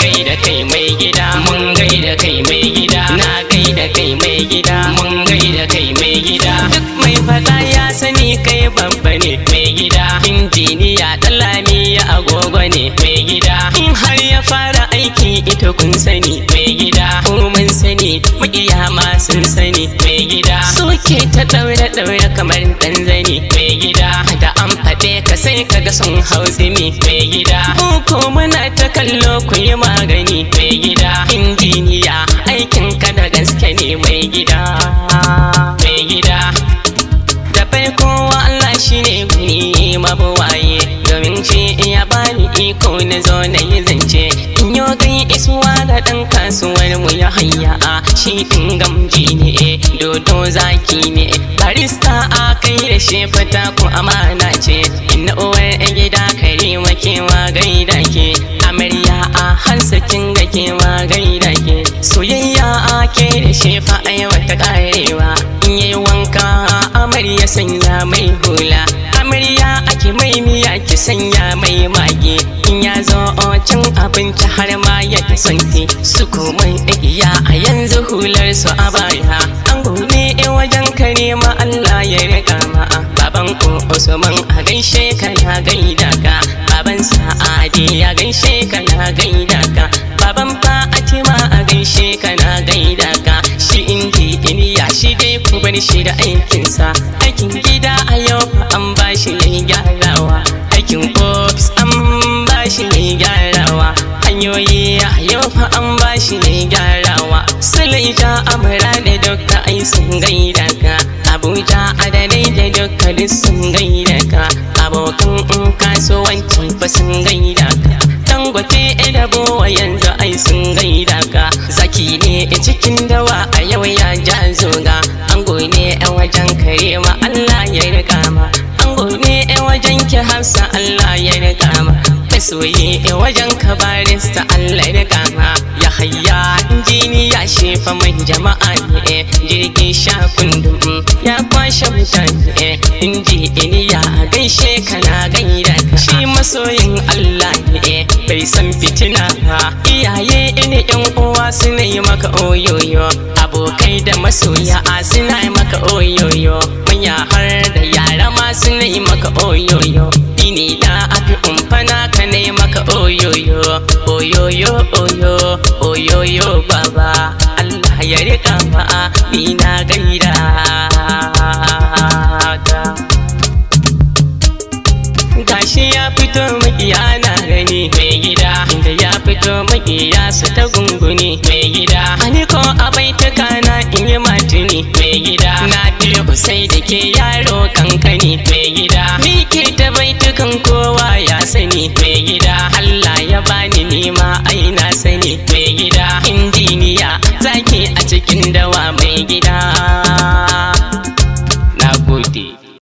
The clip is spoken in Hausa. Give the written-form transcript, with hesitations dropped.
gaida kai mai gida, mun gaida kai mai gida, na gaida kai mai gida, mun gaida kai mai gida. Duk mai fada ya sani kai babba ne mai gida, injiniya Ɗanlami ya agogo ne mai gida. In har ya fara aiki ita kun sani mai gida, ko mun sani maƙiya ma sun sani mai gida. Suke ta ɗaure kamar ɗan zani mai gida, da an faɗe ka sai kaga sun hau tsimi mai gida. Ko muna ta kallo ku yi magani mai gida, injiniya aikin ka da gaske ne mai gida. Mai gida da farko Allah shine guni mabuwaye, domin shi ya bani iko na zo na yi zance. In yo gai isuwa da ɗan kasuwar mu ya hayya a shi ɗin gamji ne, dodo zaki ne, barista a kai da shi fata ko amana ce. Inna uwar gida Karima kewa gaida ke, amarya a hansakin ga kewa gaida ke. Soyayya a ke da shi fa aiwata karewa, in yayi wanka amarya sanya mai hula, amarya ake mai miya ki sanya mai mage. In ya zo cin abinci har ma ya santi su komai igiya a yanzu hular su a baya. An gode wajen Karima Allah ya riga ma'a, baban Usman a gaishe ka na gaida ka, baban Sa'adi ya gaishe ka na gaida ka, baban Fatima a gaishe ka na gaida ka. Shi injiniya shi dai ku bar shi da aikinsa, aikin gida a yau fa an bashi yayi gyarawa, aikin ofis an bashi yayi gyarawa, hanyoyi a yau fa an bashi yayi gyarawa. Sulaija Amara da dukka ai sun gaida ka, Abuja Adalai da dukka duk sun gaida ka, abokan kasuwanci fa sun gaida ka, Dangote da Bowa yanzu ai sun gaida ka. Zaki ne cikin dawa a yau ya ja zoga, ango ne a wajen Karima Allah ya riga ma, ango ne a wajen ki Hafsa Allah ya riga ma, masoyi a wajen ka barista Allah ya riga ma. Ya hayya injiniya shi fa mai jama'a ne, jirgin sha kundum ya kwashe mutane. Injiniya gaishe ka na gaida ka, shi masoyin Allah ne bai san fitina ba. Iyaye ne yan uwa suna yi maka oyoyo, abokai da masoya suna yi maka oyoyo, manya har da yara ma suna yi maka oyoyo. Ini da afi umfana ka ne maka oyoyo, oyoyo oyo oyoyo baba. Allah ya rika ma ni na gaida ka. Gashi ya fito makiya na gani mai gida, inda ya fito makiya su ta gunguni mai gida. Ani ko a baituka na in yi matuni mai gida, Nafiu sai da ke yaro kankani mai gida. Ni ke ta baitukan kowa ya sani mai gida, Allah ya bani nima ai na sani mai gida. Injiniya zaki a cikin dawa mai gida.